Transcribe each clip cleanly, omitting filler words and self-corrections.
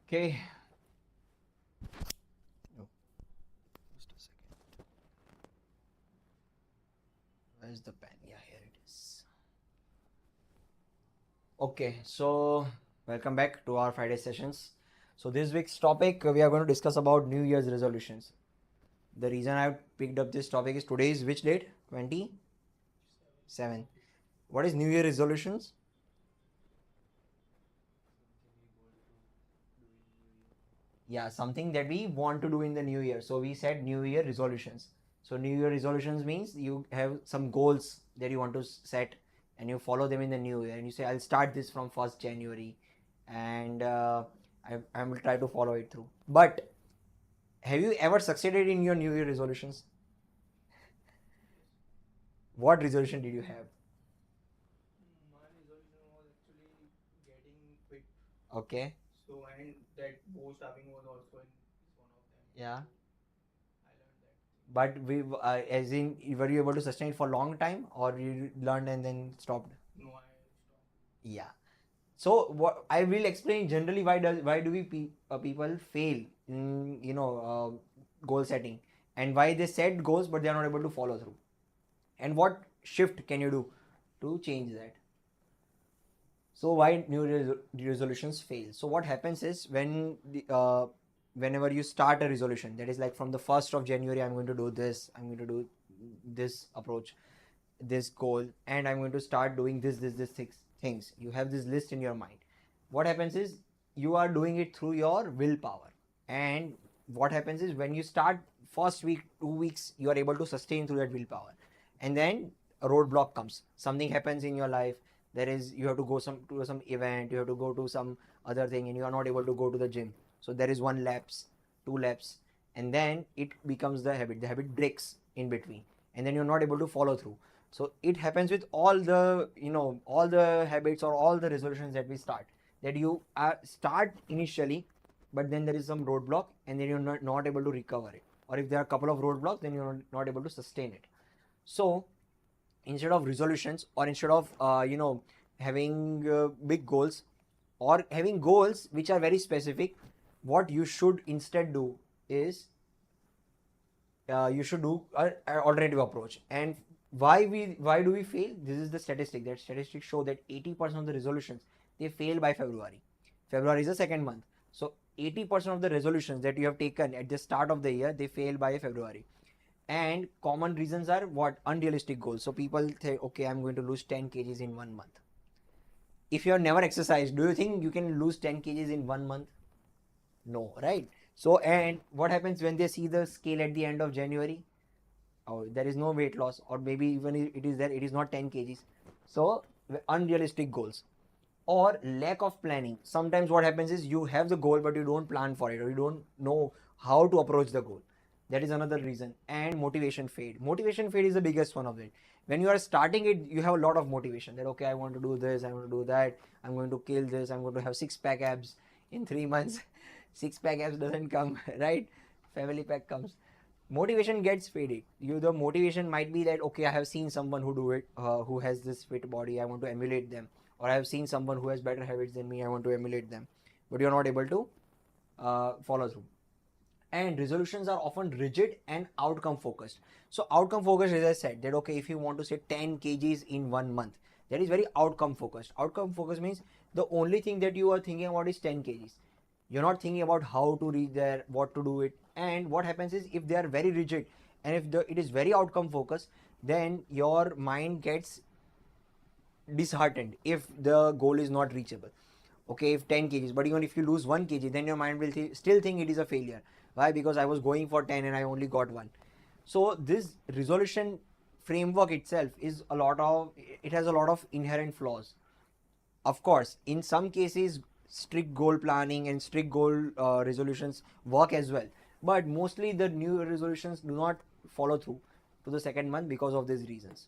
Okay. Oh, just a second. Where's the pen? Yeah, here it is. Okay, so welcome back to our Friday sessions. So this week's topic we are going to discuss about New Year's resolutions. The reason I picked up this topic is today is which date? 27. What is New Year resolutions? Yeah, something that we want to do in the new year. So we said New Year resolutions. So New Year resolutions means you have some goals that you want to set and you follow them in the new year and you say I'll start this from 1st January and I will try to follow it through. But have you ever succeeded in your New Year resolutions? What resolution did you have? My resolution was actually getting fit. Okay. So and that bow stabbing was also is one of them. Yeah. I learned that thing. But as in, were you able to sustain it for a long time or you learned and then stopped? No, I stopped. Yeah. So what I will explain generally why do we people fail in goal setting and why they set goals but they are not able to follow through and what shift can you do to change that. So why resolutions fail? So what happens is whenever you start a resolution that is like from the 1st of January I'm going to do this, I'm going to do this approach, this goal, and I'm going to start doing this six things. You have this list in your mind. What happens is you are doing it through your willpower. And what happens is when you start first week, 2 weeks, you are able to sustain through that willpower. And then a roadblock comes. Something happens in your life. There is you have to go to some event, you have to go to some other thing, and you are not able to go to the gym. So there is one lapse, two laps, and then it becomes the habit. The habit breaks in between, and then you're not able to follow through. So it happens with all the all the habits or all the resolutions that we start, that you start initially, but then there is some roadblock and then you're not able to recover it, or if there are a couple of roadblocks then you're not able to sustain it. So instead of resolutions, or instead of having big goals or having goals which are very specific, what you should instead do is you should do an alternative approach. And why do we fail? This is the statistic. That statistics show that 80% of the resolutions, they fail by February. February is the second month, so 80% of the resolutions that you have taken at the start of the year, they fail by February. And common reasons are what? Unrealistic goals. So people say, okay, I'm going to lose 10 kgs in 1 month. If you have never exercised, do you think you can lose 10 kgs in 1 month? No, right? So, and what happens when they see the scale at the end of January? Oh, there is no weight loss, or maybe even if it is there, it is not 10 kgs. So unrealistic goals or lack of planning. Sometimes what happens is you have the goal but you don't plan for it, or you don't know how to approach the goal. That is another reason. And motivation fade. Motivation fade is the biggest one of it. When you are starting it, you have a lot of motivation that okay, I want to do this, I want to do that, I'm going to kill this, I'm going to have six-pack abs in 3 months. Six-pack abs doesn't come, right? Family pack comes. Motivation gets faded. The motivation might be that okay, I have seen someone who do it, who has this fit body, I want to emulate them, or I have seen someone who has better habits than me, I want to emulate them, but you're not able to follow through. And resolutions are often rigid and outcome focused. So outcome focused, as I said, that okay, if you want to say 10 kgs in 1 month, that is very outcome focused. Outcome focused means the only thing that you are thinking about is 10 kgs. You're not thinking about how to reach there, what to do it. And what happens is if they are very rigid and if it is very outcome focused, then your mind gets disheartened if the goal is not reachable. Okay, if 10 kgs, but even if you lose 1 kg, then your mind will still think it is a failure. Why? Because I was going for 10 and I only got 1. So this resolution framework itself is it has a lot of inherent flaws. Of course, in some cases strict goal planning and strict goal resolutions work as well, but mostly the new resolutions do not follow through to the second month because of these reasons.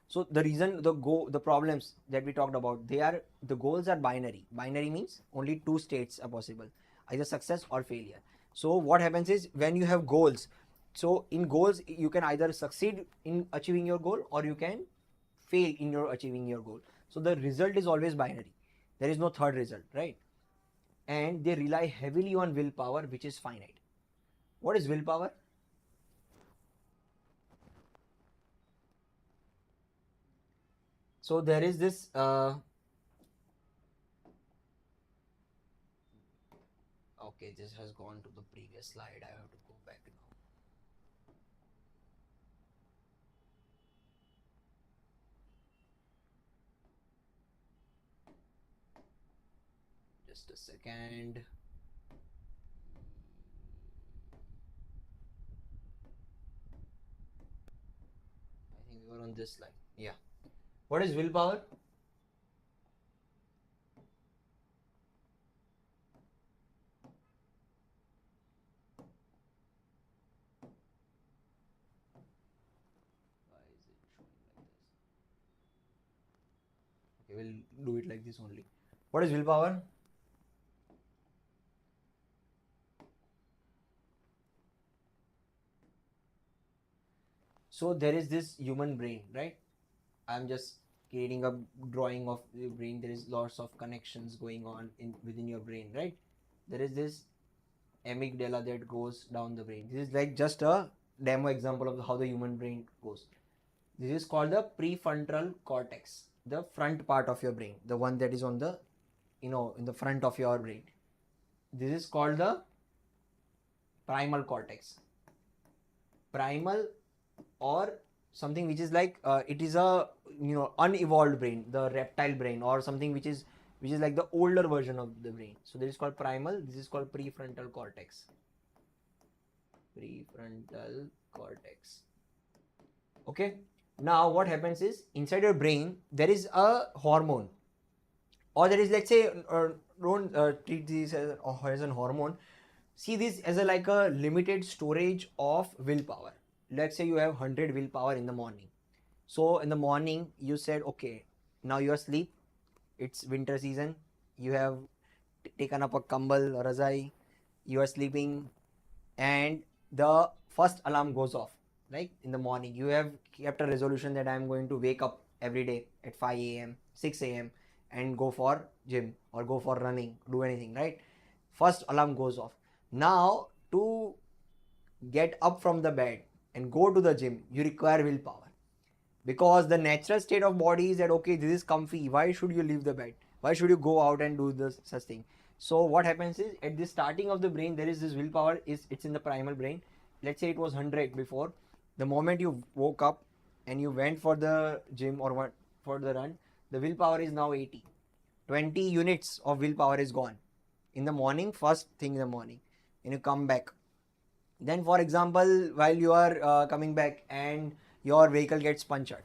So the reason the problems that we talked about, the goals are binary. Binary means only two states are possible, either success or failure. So what happens is when you have goals, so in goals you can either succeed in achieving your goal or you can fail in your achieving your goal. So the result is always binary. There is no third result, right? and they rely heavily on willpower, which is finite. What is willpower? So there is this okay, this has gone to the previous slide. I have to go back now. Just a second. I think we were on this slide. Yeah. What is willpower? Why is it showing like this? Okay, we'll do it like this only. What is willpower? So there is this human brain, right? I'm just creating a drawing of the brain. There is lots of connections going on within your brain, right? There is this amygdala that goes down the brain. This is like just a demo example of how the human brain goes. This is called the prefrontal cortex, the front part of your brain, the one that is on the, in the front of your brain. This is called the primal cortex. Primal, or something which is like it is a unevolved brain, the reptile brain, or something which is like the older version of the brain. So this is called primal. This is called prefrontal cortex. Prefrontal cortex. Okay. Now what happens is, inside your brain there is a hormone, or there is, let's say, don't treat this as an hormone. See this as like a limited storage of willpower. Let's say you have 100 willpower in the morning. So in the morning you said, okay, now you are asleep, it's winter season, you have taken up a kambal or razai, you are sleeping, and the first alarm goes off. Like in the morning you have kept a resolution that I am going to wake up every day at 5 a.m 6 a.m and go for gym or go for running, do anything, right? First alarm goes off. Now to get up from the bed and go to the gym, you require willpower, because the natural state of body is that, okay, this is comfy, why should you leave the bed, why should you go out and do this such thing? So what happens is, at the starting of the brain there is this willpower, it's in the primal brain. Let's say it was 100 before. The moment you woke up and you went for the gym or what for the run, the willpower is now 80. 20 units of willpower is gone in the morning, first thing in the morning, and you come back. Then for example, while you are coming back and your vehicle gets punctured,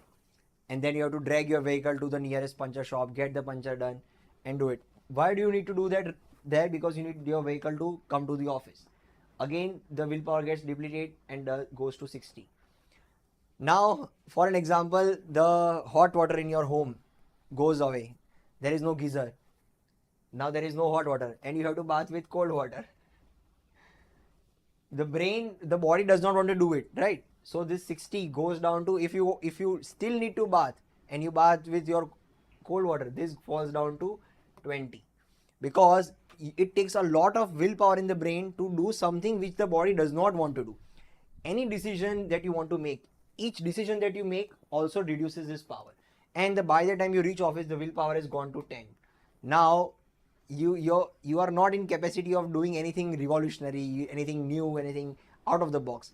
and then you have to drag your vehicle to the nearest puncture shop, get the puncture done and do it. Why do you need to do that there? Because you need your vehicle to come to the office. Again the willpower gets depleted and goes to 60. Now for an example, the hot water in your home goes away, there is no geyser, now there is no hot water and you have to bath with cold water. The body does not want to do it, right? So this 60 goes down to, if you still need to bath and you bath with your cold water, this falls down to 20, because it takes a lot of willpower in the brain to do something which the body does not want to do. Any decision that you want to make, each decision that you make also reduces this power, and by the time you reach office the willpower has gone to 10. Now you are not in capacity of doing anything revolutionary, anything new, anything out of the box.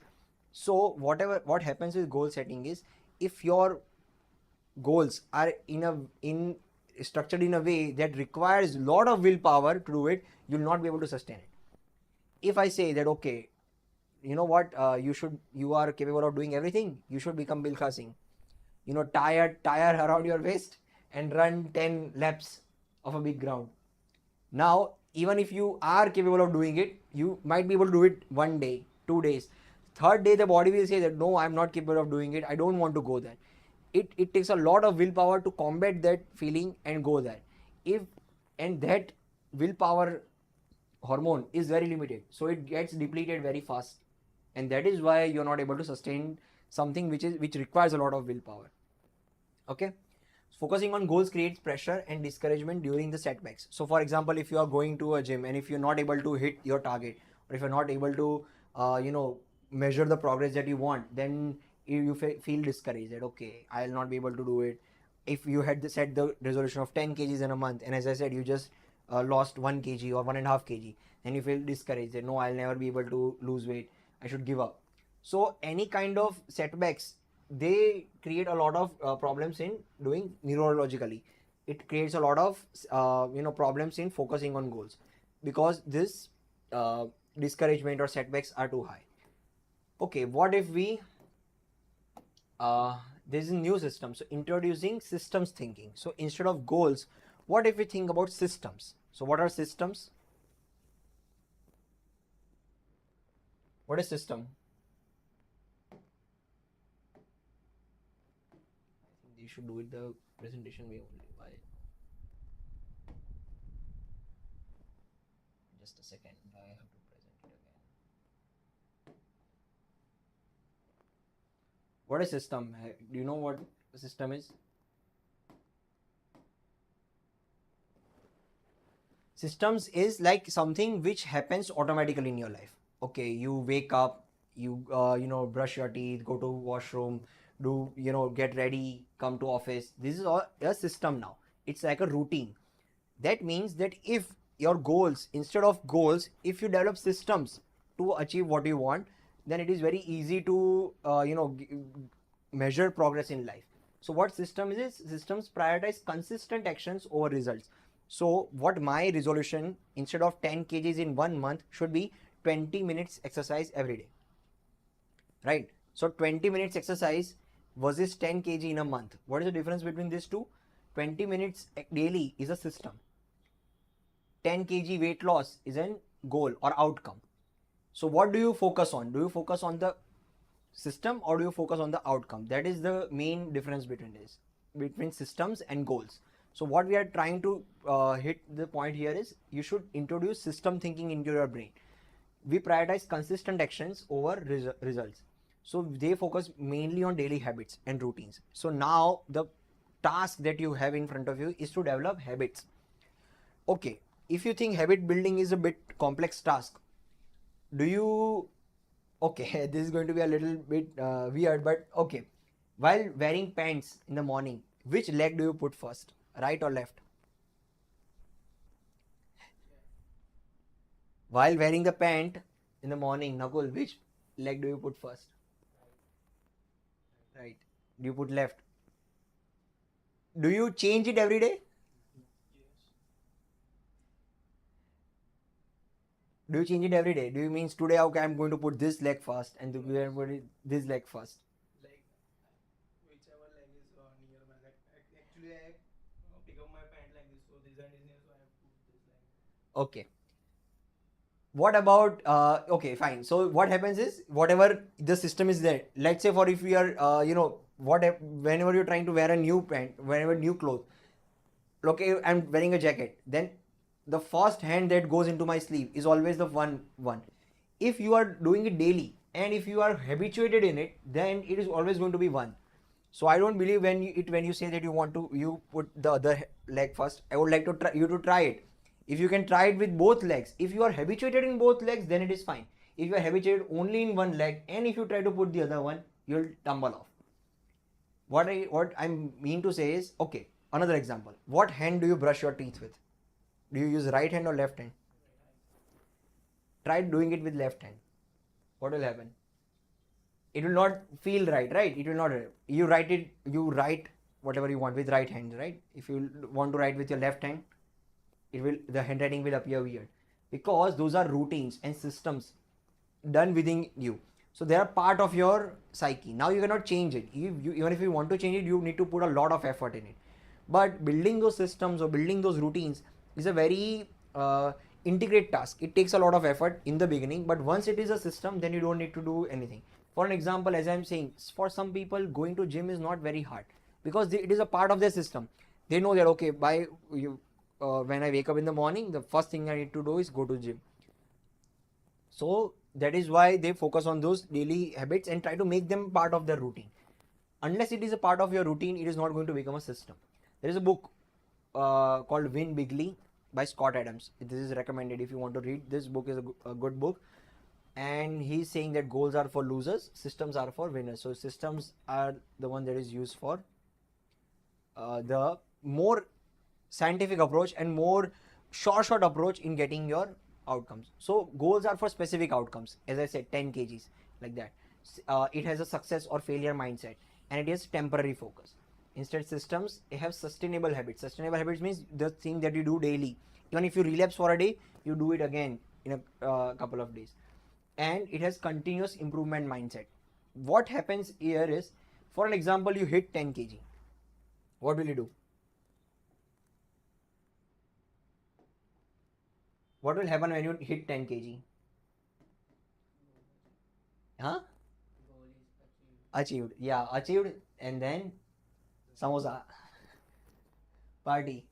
So what happens with goal setting is, if your goals are in structured in a way that requires a lot of willpower to do it, you'll not be able to sustain it. If I say that, okay, you know what, you are capable of doing everything, you should become Bilkha Singh, tire around your waist and run 10 laps of a big ground. Now even if you are capable of doing it, you might be able to do it 1 day, 2 days. Third day the body will say that, no, I'm not capable of doing it, I don't want to go there. It takes a lot of willpower to combat that feeling and go there. And that willpower hormone is very limited, so it gets depleted very fast, and that is why you're not able to sustain something which requires a lot of willpower. Okay, focusing on goals creates pressure and discouragement during the setbacks. So for example, if you are going to a gym and if you're not able to hit your target, or if you're not able to measure the progress that you want, then you feel discouraged that okay, I'll not be able to do it. If you had set the resolution of 10 kgs in a month, and as I said, you just lost 1 kg or 1.5 kg, then you feel discouraged that no, I'll never be able to lose weight, I should give up. So any kind of setbacks, they create a lot of problems in doing neurologically. It creates a lot of problems in focusing on goals, because this discouragement or setbacks are too high. Okay, what if we this is a new system, so introducing systems thinking. So instead of goals, what if we think about systems? So what are systems? What is system? You should do it the presentation way only. Why? Just a second, I have to present it again. What is system? Do you know what a system is? Systems is like something which happens automatically in your life. Okay, you wake up, you brush your teeth, go to washroom, do get ready, come to office. This is all a system now. It's like a routine. That means that if your goals, instead of goals, if you develop systems to achieve what you want, then it is very easy to measure progress in life. So what system is? Systems prioritize consistent actions over results. So what my resolution, instead of 10 kgs in 1 month, should be 20 minutes exercise every day, right? So 20 minutes exercise versus 10 kg in a month. What is the difference between these two? 20 minutes daily is a system. 10 kg weight loss is a goal or outcome. So what do you focus on? Do you focus on the system or do you focus on the outcome? That is the main difference between systems and goals. So what we are trying to hit the point here is you should introduce system thinking into your brain. We prioritize consistent actions over results. So they focus mainly on daily habits and routines. So now the task that you have in front of you is to develop habits. Okay, if you think habit building is a bit complex task, okay, this is going to be a little bit weird, but okay. While wearing pants in the morning, which leg do you put first, right or left? While wearing the pant in the morning, Nakul, which leg do you put first? Right. Do you put left? Do you change it every day? Do you change it every day? Do you mean today, okay, I'm going to put this leg first and today I'm going to put this leg first? Like whichever leg is near my leg. Actually, I pick up my pant like this, so this hand is near, so I have put this leg. Okay. What about okay, fine. So what happens is whatever the system is there. Let's say for if we are whenever you're trying to wear a new pant, whenever new clothes. Okay, I'm wearing a jacket. Then the first hand that goes into my sleeve is always the one. If you are doing it daily and if you are habituated in it, then it is always going to be one. So I don't believe when you say that you put the other leg first. I would like to try you to try it. If you can try it with both legs, if you are habituated in both legs, then it is fine. If you are habituated only in one leg and if you try to put the other one, you'll tumble off. What I mean to say is, okay, another example. What hand do you brush your teeth with? Do you use right hand or left hand? Try doing it with left hand. What will happen? It will not feel right? It will not. You write whatever you want with right hand, right? If you want to write with your left hand, the handwriting will appear weird, because those are routines and systems done within you. So they are part of your psyche. Now you cannot change it. Even if you want to change it, you need to put a lot of effort in it. But building those systems or building those routines is a very integrate task. It takes a lot of effort in the beginning, but once it is a system, then you don't need to do anything. For an example, as I'm saying, for some people, going to gym is not very hard because it is a part of their system. They know that okay, when I wake up in the morning, the first thing I need to do is go to gym. So that is why they focus on those daily habits and try to make them part of their routine. Unless it is a part of your routine, it is not going to become a system. There is a book called Win Bigly by Scott Adams. This is recommended if you want to read. This book is a good book, and he's saying that goals are for losers, systems are for winners. So systems are the one that is used for the more scientific approach and more short approach in getting your outcomes. So goals are for specific outcomes, as I said, 10 kgs, like that. It has a success or failure mindset, and it is temporary focus. Instead, systems, they have sustainable habits. Sustainable habits means the thing that you do daily. Even if you relapse for a day, you do it again in a couple of days. And it has continuous improvement mindset. What happens here is, for an example, you hit 10 kg. What will you do? What will happen when you hit 10 kg? Huh? Achieved. Yeah, achieved. And then samosa party.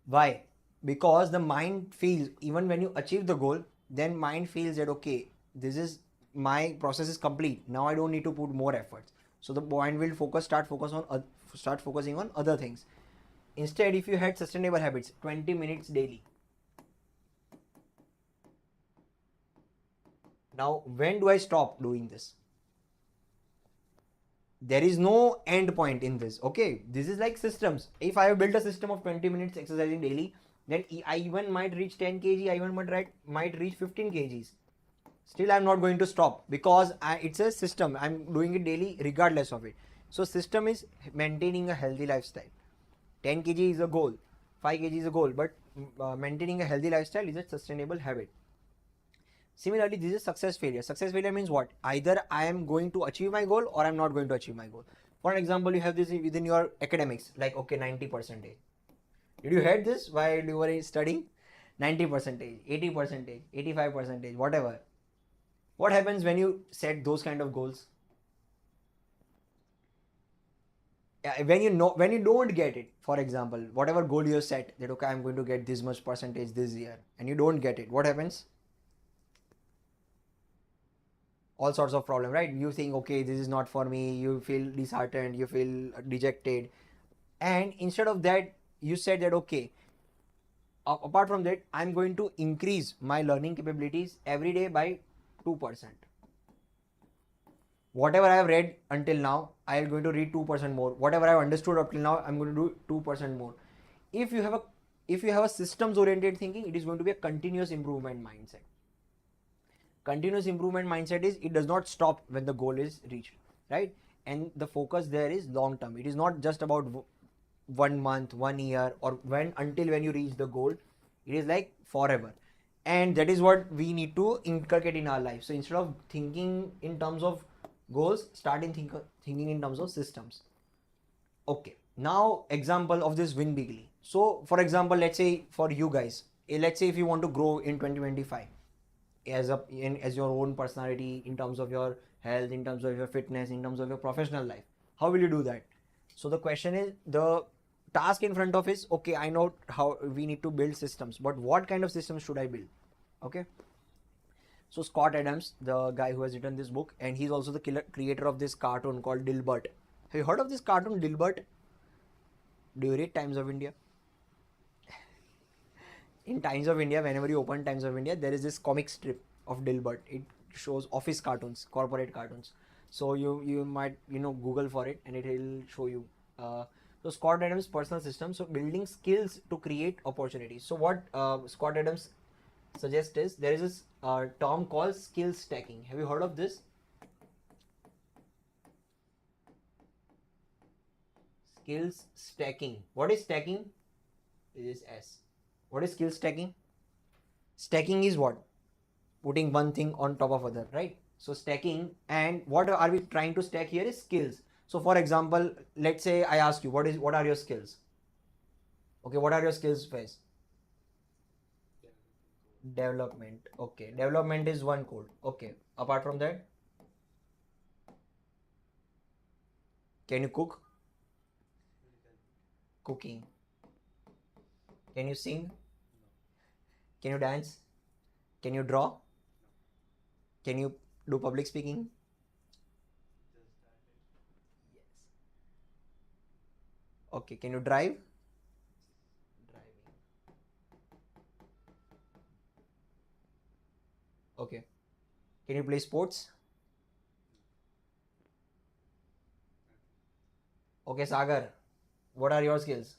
Why? Because the mind feels, even when you achieve the goal, then mind feels that okay, this is, my process is complete. Now I don't need to put more efforts. So the mind will start focusing on other things. Instead, if you had sustainable habits, 20 minutes daily. Now, when do I stop doing this? There is no end point in this. Okay, this is like systems. If I have built a system of 20 minutes exercising daily, then I even might reach 10 kg, I even might reach 15 kgs. Still I'm not going to stop, because it's a system. I'm doing it daily regardless of it. So system is maintaining a healthy lifestyle. 10 kg is a goal, 5 kg is a goal, but maintaining a healthy lifestyle is a sustainable habit. Similarly, this is success failure. Success failure means what? Either I am going to achieve my goal or I'm not going to achieve my goal. For example, you have this within your academics, like okay, 90%. Did you heard this while you were studying? 90%, 80%, 85%, whatever. What happens when you set those kind of goals? When you don't get it, for example, whatever goal you set, that okay, I'm going to get this much percentage this year, and you don't get it, what happens? All sorts of problem, right? You think okay, this is not for me, you feel disheartened, you feel dejected, and instead of that, you said that okay, apart from that, I'm going to increase my learning capabilities every day by 2%. Whatever I have read until now, I am going to read 2% more. Whatever I have understood up till now, I'm going to do 2% more. If you have a systems oriented thinking, it is going to be a continuous improvement mindset. Continuous improvement mindset is, it does not stop when the goal is reached, right? And the focus there is long term. It is not just about 1 month, 1 year, or when you reach the goal. It is like forever. And that is what we need to inculcate in our life. So instead of thinking in terms of goals, start thinking in terms of systems. Okay, now example of this win bigly. So for example, let's say for you guys, let's say if you want to grow in 2025 as your own personality, in terms of your health, in terms of your fitness, in terms of your professional life, how will you do that? So the question is, the task in front of is, okay, I know how we need to build systems, but what kind of systems should I build? Okay, so Scott Adams, the guy who has written this book, and he's also the creator of this cartoon called Dilbert. Have you heard of this cartoon Dilbert? Do you read Times of India? In Times of India, whenever you open Times of India, there is this comic strip of Dilbert. It shows office cartoons, corporate cartoons. So you might Google for it, and it will show you. So Scott Adams' personal system. So building skills to create opportunities. So what Scott Adams suggests is, there is this term called skill stacking. Have you heard of this? Skills stacking. What is stacking? It is S. What is skill stacking? Stacking is what? Putting one thing on top of other, right? So stacking, and what are we trying to stack here is skills. So for example, let's say I ask you, what are your skills? Okay, what are your skills, Faiz? Development. Okay, development is one code. Okay, apart from that, can you cook? Cooking. Can you sing? Can you dance? Can you draw? Can you do public speaking? Yes. Okay, can you drive? Okay. Can you play sports? Okay, Sagar. What are your skills?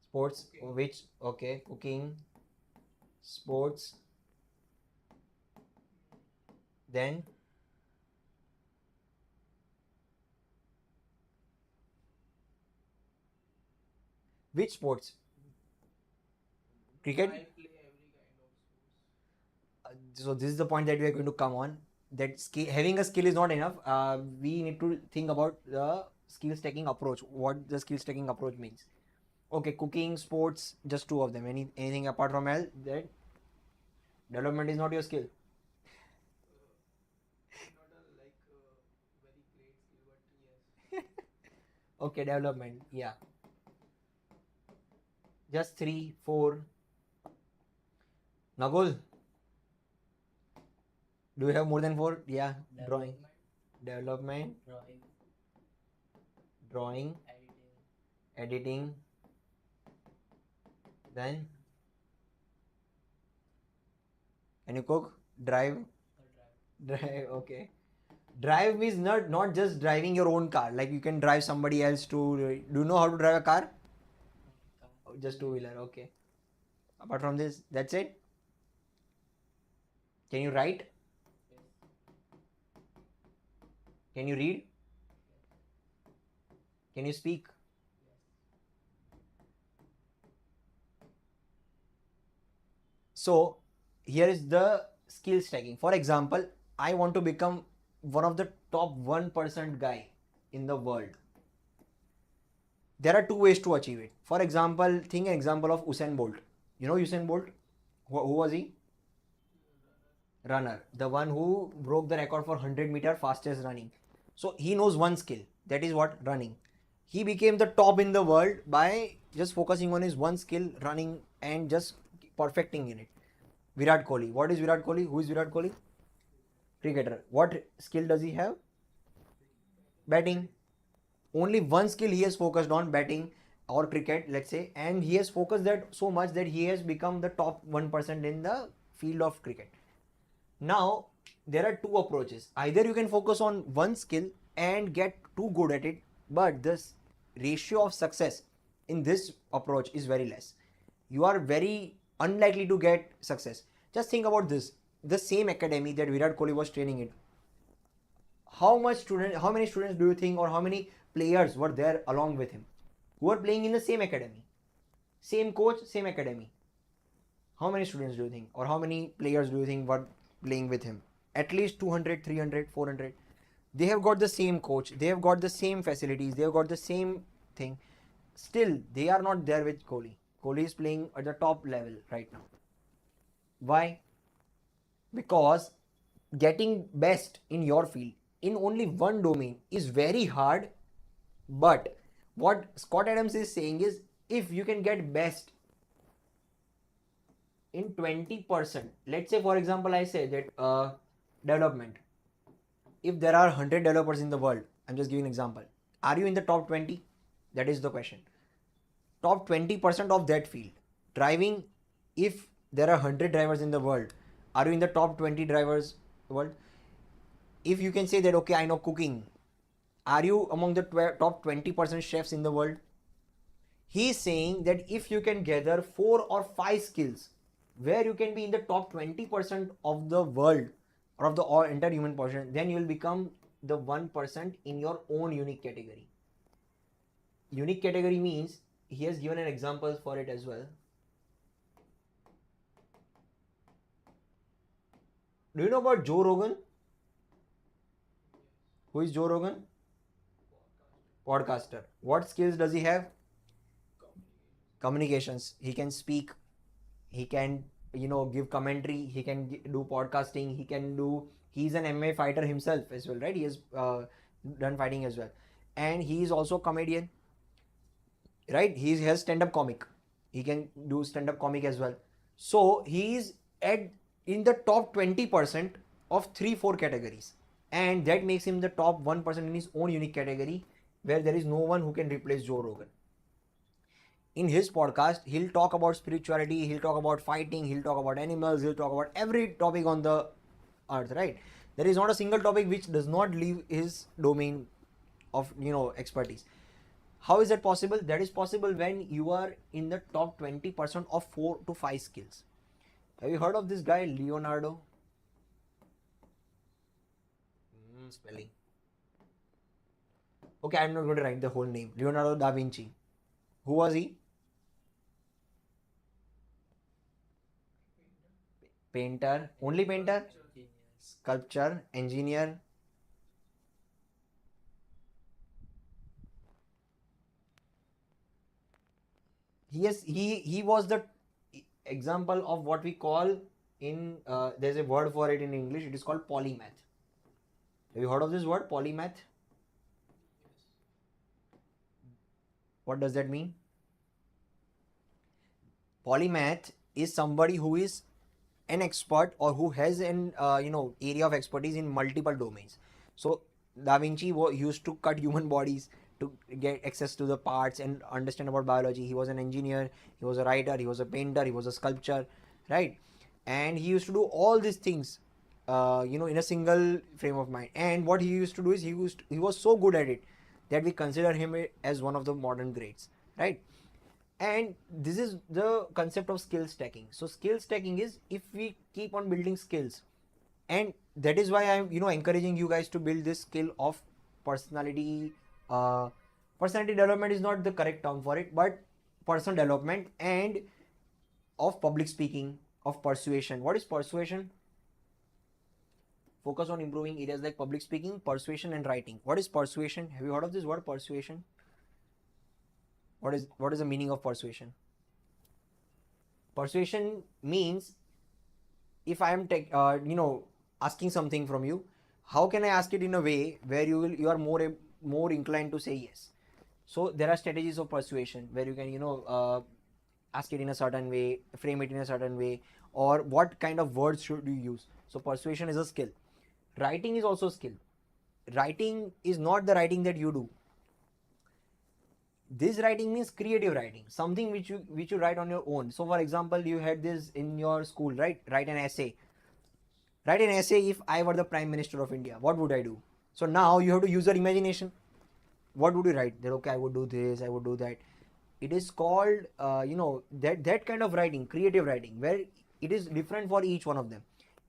Sports, Sports. cooking. Which? Okay. Cooking. Sports. Then which sports? Cricket. I play every kind of sports. So this is the point that we are going to come on. That skill, having a skill is not enough. We need to think about the skill stacking approach. What the skill stacking approach means. Okay, cooking, sports, just two of them. Anything apart from L, that development is not your skill. Not a very great skill, but yes. Okay, development. Yeah, just three, four. Nagul, do you have more than four? Yeah, drawing, development, drawing, editing. Then can you cook? Drive, drive. Okay. Drive means not just driving your own car. Like you can drive somebody else to. Do you know how to drive a car? Just two wheeler. Okay. Apart from this, that's it. Can you write? Can you read? Can you speak? So here is the skill stacking. For example, I want to become one of the top 1% guy in the world. There are two ways to achieve it. For example, think an example of Usain Bolt. You know Usain Bolt? Who was he? Runner. The one who broke the record for 100-meter fastest running. So he knows one skill. That is what? Running. He became the top in the world by just focusing on his one skill, running, and just perfecting in it. Virat Kohli. What is Virat Kohli? Who is Virat Kohli? Cricketer. What skill does he have? Batting. Only one skill he has focused on, batting or cricket, let's say, and he has focused that so much that he has become the top 1% in the field of cricket. Now, there are two approaches. Either you can focus on one skill and get too good at it, but this ratio of success in this approach is very less. You are very unlikely to get success. Just think about this. The same academy that Virat Kohli was training in, how many students do you think, or how many players were there along with him who are playing in the same academy? Same coach, same academy. How many students do you think, or how many players do you think were playing with him? At least 200, 300, 400. They have got the same coach, they have got the same facilities, they have got the same thing. Still, they are not there with Kohli. Kohli is playing at the top level right now. Why? Because getting best in your field in only one domain is very hard. But what Scott Adams is saying is, if you can get best in 20%, let's say for example I say that development, if there are 100 developers in the world, I'm just giving an example, are you in the top 20? That is the question. Top 20% of that field. Driving, if there are 100 drivers in the world, are you in the top 20 drivers world? If you can say that, okay, I know cooking, are you among the top 20% chefs in the world? He's saying that if you can gather 4 or 5 skills where you can be in the top 20% of the world or of the entire human population, then you will become the 1% in your own unique category. Unique category means he has given an example for it as well. Do you know about Joe Rogan? Who is Joe Rogan? Podcaster. What skills does he have? Communications. He can speak, he can give commentary, he can do podcasting, he's an MMA fighter himself as well, right? He has done fighting as well, and he is also a comedian, right? He has stand-up comic, he can do stand-up comic as well. So he is at in the top 20% of 3-4 categories, and that makes him the top 1% in his own unique category, where there is no one who can replace Joe Rogan. in his podcast, he'll talk about spirituality, he'll talk about fighting, he'll talk about animals, he'll talk about every topic on the earth, right? There is not a single topic which does not leave his domain of expertise. How is that possible? That is possible when you are in the top 20% of 4 to 5 skills. Have you heard of this guy Leonardo? Spelling. Okay, I'm not going to write the whole name. Leonardo da Vinci. Who was he? Painter. Only painter? Sculpture, engineer. He was the example of what we call in there's a word for it in English. It is called polymath. Have you heard of this word, polymath? What does that mean? Polymath is somebody who is an expert or who has an area of expertise in multiple domains. So Da Vinci used to cut human bodies to get access to the parts and understand about biology. He was an engineer, he was a writer, he was a painter, he was a sculptor, right? And he used to do all these things in a single frame of mind. And what he used to do is he was so good at it that we consider him as one of the modern greats, right? And this is the concept of skill stacking. So skill stacking is if we keep on building skills, and that is why I'm encouraging you guys to build this skill of personality. Personality development is not the correct term for it, but personal development and of public speaking, of persuasion. What is persuasion? Focus on improving areas like public speaking, persuasion, and writing. What is persuasion? Have you heard of this word, persuasion? What is the meaning of persuasion? Persuasion means if I am asking something from you, how can I ask it in a way where you are more inclined to say yes? So there are strategies of persuasion where you can ask it in a certain way, frame it in a certain way, or what kind of words should you use. So persuasion is a skill. Writing is also a skill. Writing is not the writing that you do. This writing means creative writing, something which you write on your own. So for example, you had this in your school, right? Write an essay. Write an essay. If I were the Prime Minister of India, what would I do? So now you have to use your imagination. What would you write? That okay, I would do this, I would do that. It is called that kind of writing, creative writing, where it is different for each one of them.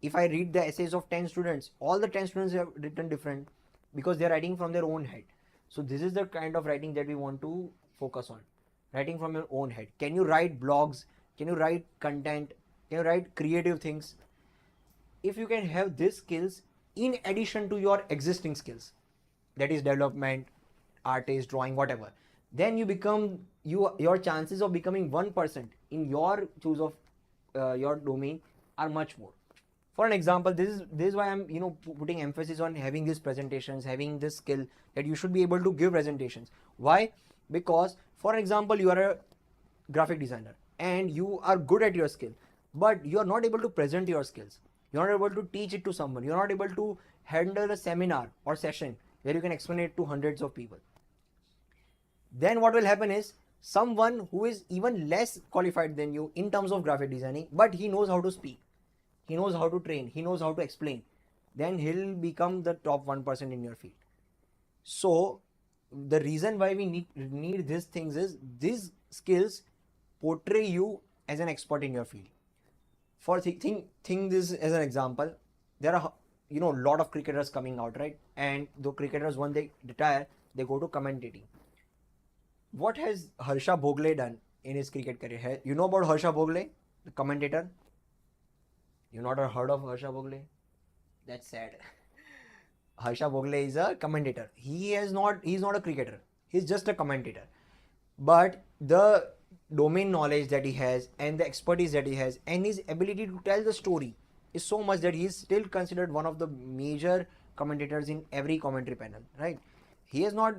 If I read the essays of 10 students, all the 10 students have written different because they are writing from their own head. So this is the kind of writing that we want to focus on. Writing from your own head. Can you write blogs? Can you write content? Can you write creative things? If you can have these skills in addition to your existing skills, that is development, artist, drawing, whatever, then your chances of becoming 1% in your choose of your domain are much more. For an example, this is why I'm putting emphasis on having these presentations, having this skill that you should be able to give presentations. Why? Because for example, you are a graphic designer and you are good at your skill, but you are not able to present your skills. You are not able to teach it to someone. You are not able to handle a seminar or session where you can explain it to hundreds of people. Then what will happen is someone who is even less qualified than you in terms of graphic designing, but he knows how to speak, he knows how to train, he knows how to explain, then he'll become the top 1% in your field. So the reason why we need these things is these skills portray you as an expert in your field. For think this as an example, there are lot of cricketers coming out, right? And the cricketers, when they retire, they go to commentating. What has Harsha Bhogle done in his cricket career? You know about Harsha Bhogle, the commentator? You not heard of Harsha Bhogle? That's sad. Harsha Bhogle is a commentator. He's not a cricketer. He's just a commentator. But the domain knowledge that he has and the expertise that he has and his ability to tell the story is so much that he is still considered one of the major commentators in every commentary panel, right? He has not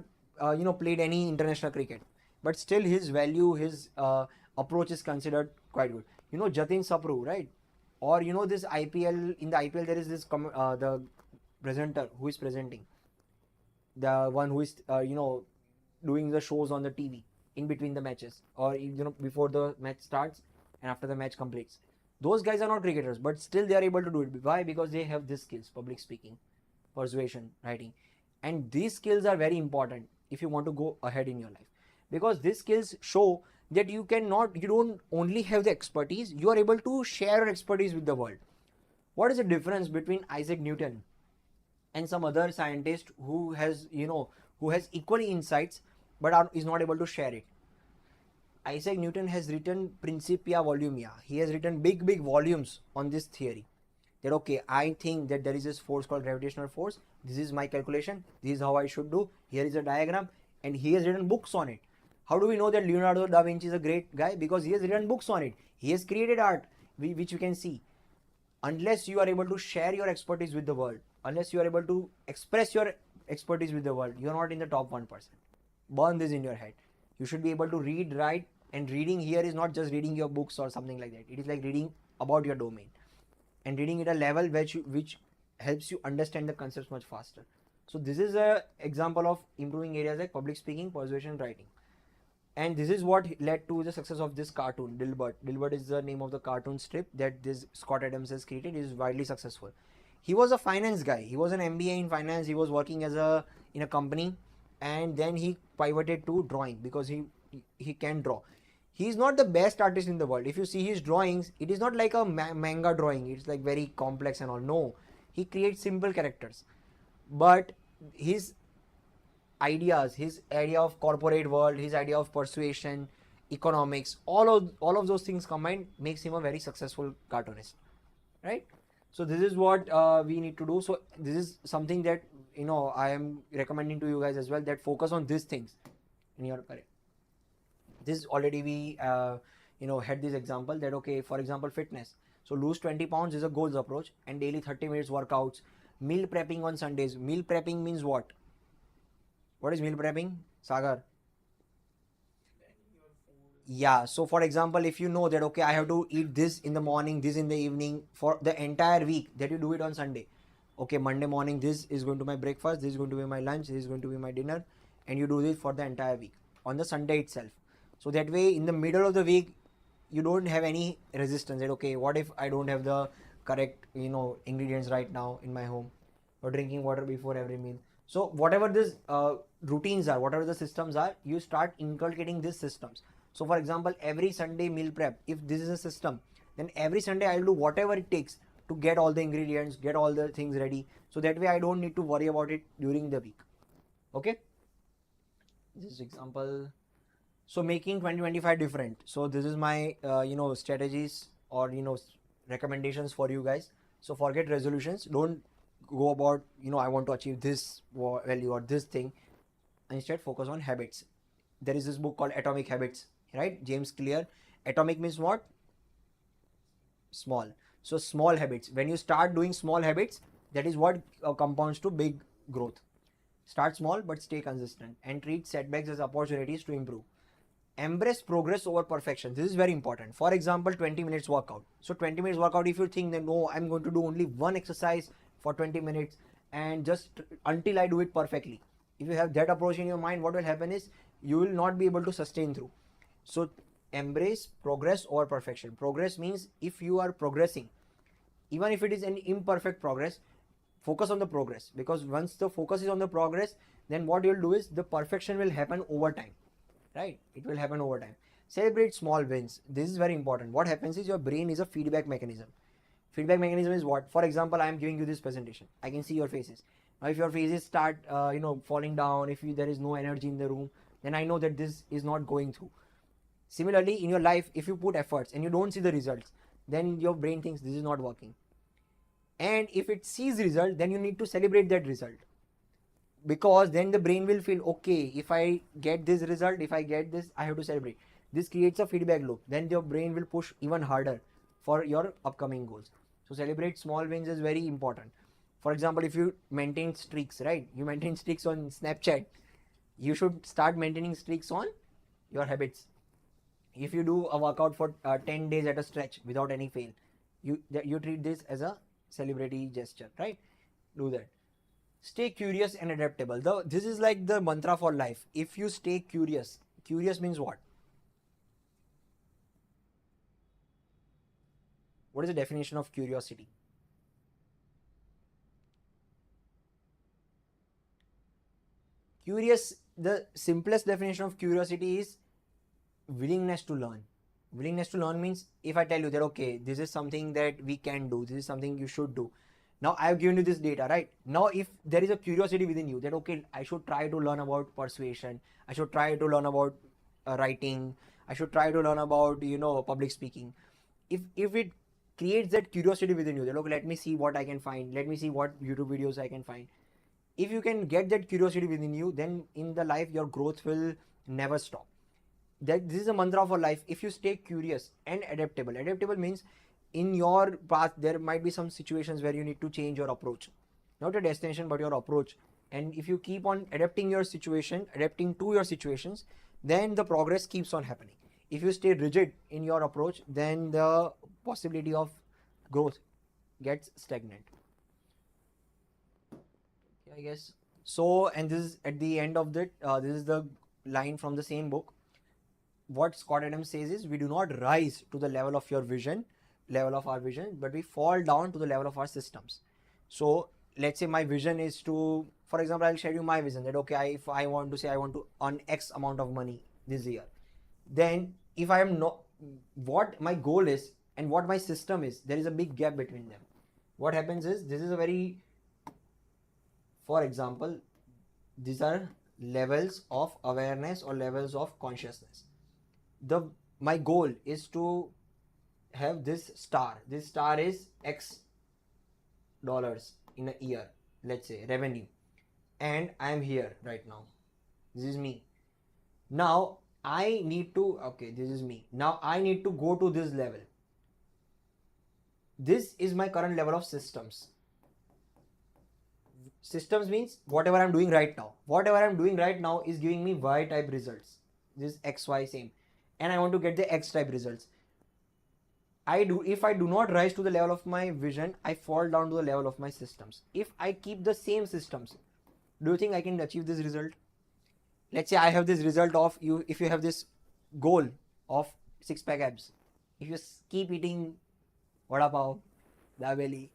played any international cricket, but still his value, his approach is considered quite good. Jatin Sapru, right? Or this IPL, in the IPL there is this the presenter who is presenting, the one who is doing the shows on the TV. in between the matches, or before the match starts and after the match completes. Those guys are not cricketers, but still they are able to do it. Why? Because they have these skills: public speaking, persuasion, writing. And these skills are very important if you want to go ahead in your life, because these skills show that you don't only have the expertise, you are able to share your expertise with the world. What is the difference between Isaac Newton and some other scientist who has equally insights but is not able to share it? Isaac Newton has written Principia Volumia. He has written big volumes on this theory. That okay, I think that there is this force called gravitational force. This is my calculation. This is how I should do. Here is a diagram, and he has written books on it. How do we know that Leonardo da Vinci is a great guy? Because he has written books on it. He has created art, which you can see. Unless you are able to share your expertise with the world, unless you are able to express your expertise with the world, you are not in the top 1%. Burn this in your head. You should be able to read, write, and reading here is not just reading your books or something like that. It is like reading about your domain and reading at a level which helps you understand the concepts much faster. So this is a example of improving areas like public speaking, persuasion, writing. And this is what led to the success of this cartoon, Dilbert. Dilbert is the name of the cartoon strip that this Scott Adams has created. It is widely successful. He was a finance guy. He was an MBA in finance. He was working in a company, and then he pivoted to drawing because he can draw. He is not the best artist in the world. If you see his drawings, it is not like a manga drawing. It's like very complex and all. No, he creates simple characters, but his ideas, his idea of corporate world, his idea of persuasion, economics, all of those things combined makes him a very successful cartoonist, right? So this is what we need to do. So this is something that I am recommending to you guys as well, that focus on these things in your career. This already we had this example that okay, for example, fitness. So lose 20 pounds is a goals approach, and daily 30 minutes workouts. Meal prepping on Sundays. Meal prepping means what? What is meal prepping, Sagar? Yeah, so for example, if you know that okay, I have to eat this in the morning, this in the evening for the entire week, that you do it on Sunday. Okay, Monday morning this is going to be my breakfast, this is going to be my lunch, this is going to be my dinner, and you do this for the entire week on the Sunday itself. So that way in the middle of the week you don't have any resistance that okay, what if I don't have the correct ingredients right now in my home, or drinking water before every meal. So whatever these routines are, whatever the systems are, you start inculcating these systems. So for example, every Sunday meal prep, if this is a system, then every Sunday I'll do whatever it takes to get all the ingredients, get all the things ready. So that way I don't need to worry about it during the week. Okay. This is example. So making 2025 different. So this is my strategies or recommendations for you guys. So forget resolutions. Don't go about I want to achieve this value or this thing. Instead focus on habits. There is this book called Atomic Habits, right? James Clear. Atomic means what? Small. So small habits. When you start doing small habits, that is what compounds to big growth. Start small but stay consistent, and treat setbacks as opportunities to improve. Embrace progress over perfection. This is very important. For example, 20 minutes workout. So 20 minutes workout, if you think that no, I'm going to do only one exercise for 20 minutes and just until I do it perfectly. If you have that approach in your mind, what will happen is you will not be able to sustain through. So embrace progress over perfection. Progress means if you are progressing, even if it is an imperfect progress, focus on the progress, because once the focus is on the progress, then what you'll do is the perfection will happen over time, right? It will happen over time. Celebrate small wins. This is very important. What happens is your brain is a feedback mechanism. Feedback mechanism is what? For example, I am giving you this presentation. I can see your faces. Now, if your faces start, falling down, if there is no energy in the room, then I know that this is not going through. Similarly, in your life, if you put efforts and you don't see the results, then your brain thinks this is not working. And if it sees result, then you need to celebrate that result, because then the brain will feel okay, if I get this result, if I get this, I have to celebrate. This creates a feedback loop. Then your brain will push even harder for your upcoming goals. So celebrate small wins is very important. For example, if you maintain streaks, right? You maintain streaks on Snapchat. You should start maintaining streaks on your habits. If you do a workout for 10 days at a stretch without any fail, you treat this as a celebrity gesture, right? Do that. Stay curious and adaptable. This is like the mantra for life. If you stay curious, Curious means what? What is the definition of curiosity? Curious, the simplest definition of curiosity is willingness to learn. Willingness to learn means if I tell you that, okay, this is something that we can do, this is something you should do. Now I have given you this data, right? Now if there is a curiosity within you that, okay, I should try to learn about persuasion, I should try to learn about writing, I should try to learn about, public speaking. If it creates that curiosity within you that, okay, let me see what I can find, let me see what YouTube videos I can find. If you can get that curiosity within you, then in the life your growth will never stop. That this is a mantra of our life. If you stay curious and adaptable means in your path there might be some situations where you need to change your approach, not your destination but your approach. And if you keep on adapting to your situations, then the progress keeps on happening. If you stay rigid in your approach, then the possibility of growth gets stagnant. I guess so. And this is at the end of that. This is the line from the same book. What Scott Adams says is, we do not rise to the level of our vision, but we fall down to the level of our systems. So let's say my vision is to, for example, I'll share you my vision that, okay, if I want to say I want to earn X amount of money this year, then if I am not, what my goal is and what my system is, there is a big gap between them. What happens is, this is a very, for example, these are levels of awareness or levels of consciousness. My goal is to have this star. This star is X dollars in a year, let's say, revenue. And I am here right now. This is me. Now I need to, okay, this is me. Now I need to go to this level. This is my current level of systems. Systems means whatever I'm doing right now. Whatever I'm doing right now is giving me Y type results. This is X, Y, same. And I want to get the X type results. If I do not rise to the level of my vision, I fall down to the level of my systems. If I keep the same systems, do you think I can achieve this result? Let's say I have this result of you. If you have this goal of 6-pack abs, if you keep eating vada pav, dabeli,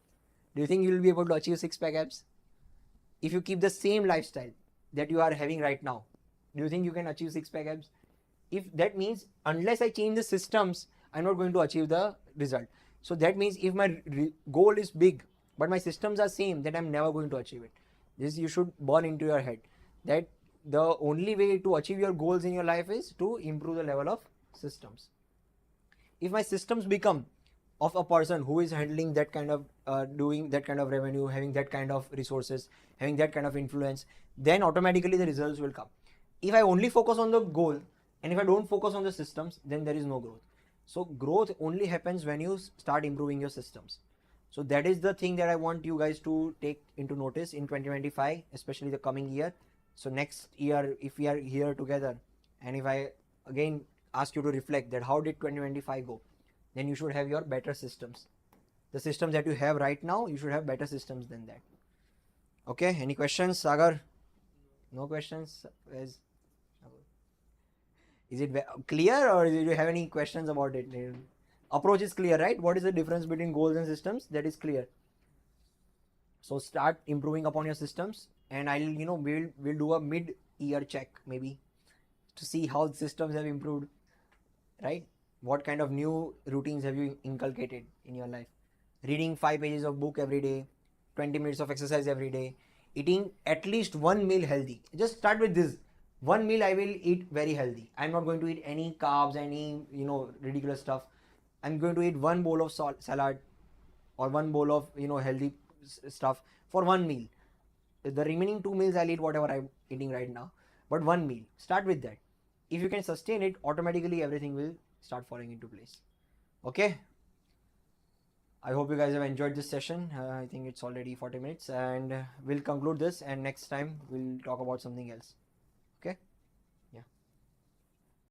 do you think you will be able to achieve 6-pack abs? If you keep the same lifestyle that you are having right now, do you think you can achieve 6-pack abs? If that means unless I change the systems, I'm not going to achieve the result. So that means if my goal is big but my systems are same, then I'm never going to achieve it. This you should burn into your head, that the only way to achieve your goals in your life is to improve the level of systems. If my systems become of a person who is handling that kind of doing that kind of revenue, having that kind of resources, having that kind of influence, then automatically the results will come. If I only focus on the goal and if I don't focus on the systems, then there is no growth. So growth only happens when you start improving your systems. So that is the thing that I want you guys to take into notice in 2025, especially the coming year. So next year, if we are here together and if I again ask you to reflect that how did 2025 go, then you should have your better systems. The systems that you have right now, you should have better systems than that. Okay, any questions, Sagar? No questions? Is it clear, or do you have any questions about it? Approach is clear, right? What is the difference between goals and systems? That is clear. So start improving upon your systems, and we'll do a mid-year check maybe to see how the systems have improved, right? What kind of new routines have you inculcated in your life? Reading 5 pages of book every day, 20 minutes of exercise every day, eating at least one meal healthy. Just start with this. One meal I will eat very healthy. I'm not going to eat any carbs, any ridiculous stuff. I'm going to eat one bowl of salad or one bowl of healthy stuff for one meal. The remaining 2 meals I'll eat whatever I'm eating right now, but one meal. Start with that. If you can sustain it, automatically everything will start falling into place. Okay, I hope you guys have enjoyed this session. I think it's already 40 minutes, and we'll conclude this, and next time we'll talk about something else. Okay.